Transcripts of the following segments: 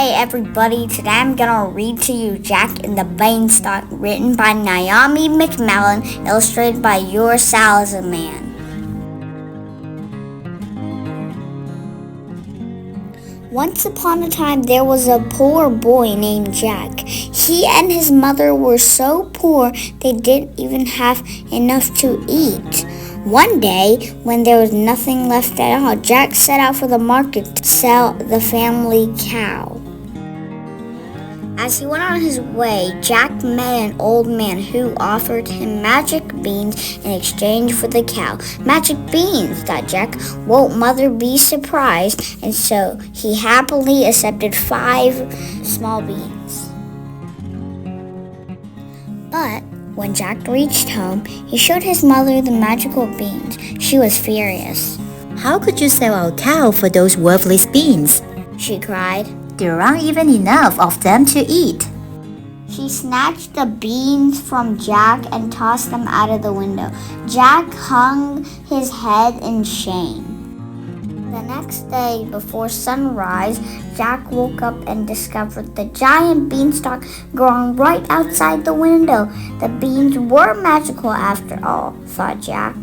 Hey everybody, today I'm gonna read to you Jack in the Beanstalk, written by Naomi McMillan, illustrated by your Salzaman. Once upon a time there was a poor boy named Jack. He and his mother were so poor they didn't even have enough to eat. One day, when there was nothing left at all, Jack set out for the market to sell the family cow. As he went on his way, Jack met an old man who offered him magic beans in exchange for the cow. Magic beans, thought Jack. Won't mother be surprised? And so he happily accepted 5 small beans. But when Jack reached home, he showed his mother the magical beans. She was furious. "How could you sell our cow for those worthless beans?" she cried. "There aren't even enough of them to eat." She snatched the beans from Jack and tossed them out of the window. Jack hung his head in shame. The next day, before sunrise, Jack woke up and discovered the giant beanstalk growing right outside the window. The beans were magical after all, thought Jack.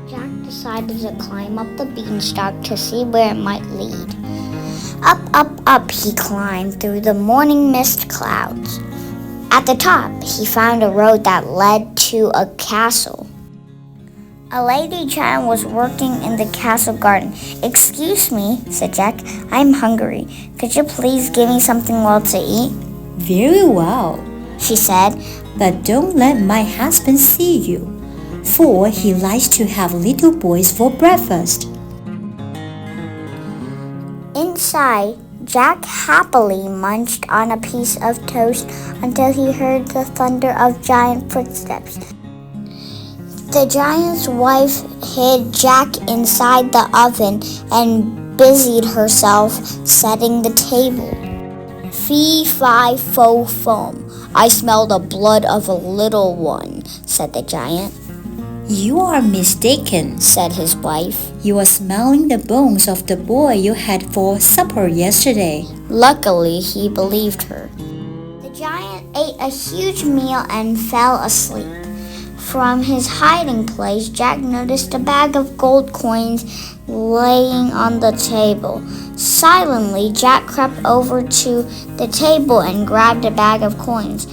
Jack decided to climb up the beanstalk to see where it might lead. Up he climbed through the morning mist clouds. At the top, he found a road that led to a castle. A lady child was working in the castle garden. "Excuse me," said Jack, "I'm hungry. Could you please give me something well to eat?" "Very well," she said, "but don't let my husband see you, for he likes to have little boys for breakfast." Inside, Jack happily munched on a piece of toast until he heard the thunder of giant footsteps. The giant's wife hid Jack inside the oven and busied herself setting the table. "Fee, fi, fo, fum. I smell the blood of a little one," said the giant. "You are mistaken," said his wife. "You are smelling the bones of the boy you had for supper yesterday." Luckily, he believed her. The giant ate a huge meal and fell asleep. From his hiding place, Jack noticed a bag of gold coins laying on the table. Silently, Jack crept over to the table and grabbed a bag of coins.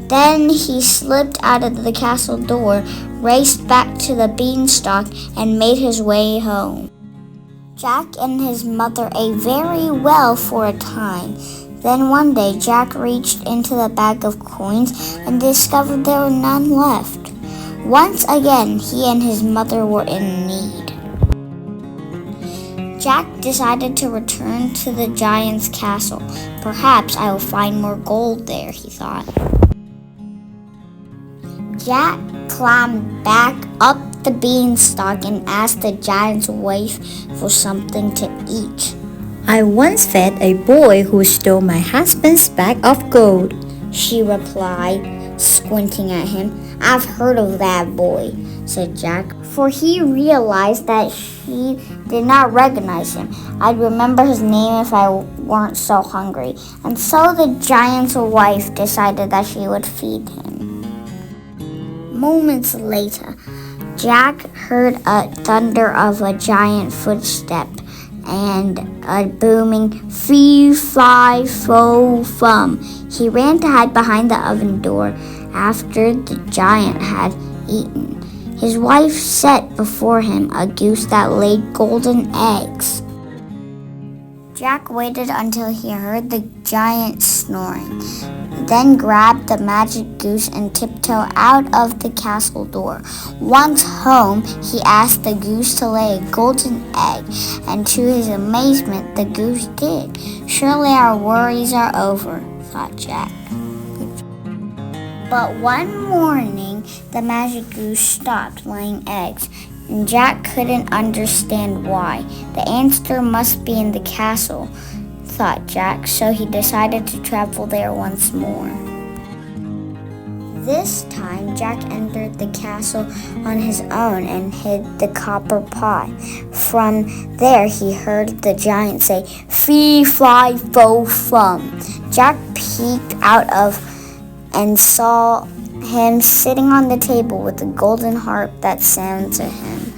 Then he slipped out of the castle door, raced back to the beanstalk, and made his way home. Jack and his mother ate very well for a time. Then one day, Jack reached into the bag of coins and discovered there were none left. Once again, he and his mother were in need. Jack decided to return to the giant's castle. "Perhaps I will find more gold there," he thought. Jack climbed back up the beanstalk and asked the giant's wife for something to eat. "I once fed a boy who stole my husband's bag of gold," she replied, squinting at him. "I've heard of that boy," said Jack, for he realized that she did not recognize him. "I'd remember his name if I weren't so hungry." And so the giant's wife decided that she would feed him. Moments later, Jack heard a thunder of a giant footstep and a booming fee, fi, fo, fum. He ran to hide behind the oven door after the giant had eaten. His wife set before him a goose that laid golden eggs. Jack waited until he heard the giant snoring, then grabbed the magic goose and tiptoed out of the castle door. Once home, he asked the goose to lay a golden egg, and to his amazement, the goose did. "Surely our worries are over," thought Jack. But one morning, the magic goose stopped laying eggs, and Jack couldn't understand why. The answer must be in the castle, thought Jack, so he decided to travel there once more. This time, Jack entered the castle on his own and hid the copper pot. From there, he heard the giant say, "Fee, fly, fo, fum." Jack peeked out of and saw him sitting on the table with a golden harp that sang to him.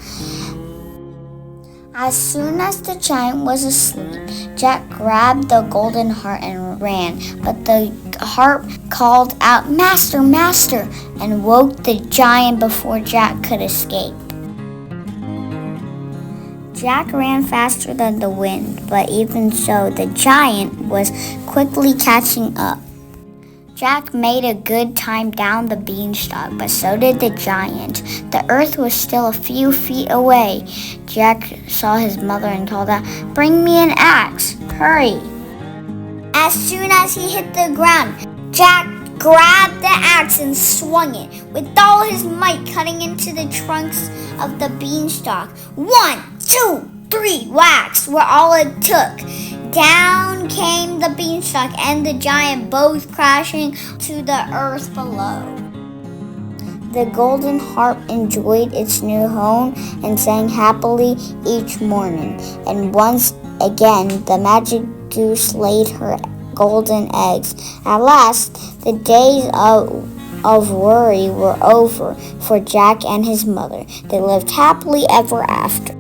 As soon as the giant was asleep, Jack grabbed the golden harp and ran, but the harp called out, "Master, master," and woke the giant before Jack could escape. Jack ran faster than the wind, but even so, the giant was quickly catching up. Jack made a good time down the beanstalk, but so did the giant. The earth was still a few feet away. Jack saw his mother and told her, "Bring me an axe, hurry." As soon as he hit the ground, Jack grabbed the axe and swung it with all his might, cutting into the trunks of the beanstalk. 1, 2, 3 whacks were all it took. Down came the beanstalk and the giant, both crashing to the earth below. The golden harp enjoyed its new home and sang happily each morning. And once again, the magic goose laid her golden eggs. At last, the days of worry were over for Jack and his mother. They lived happily ever after.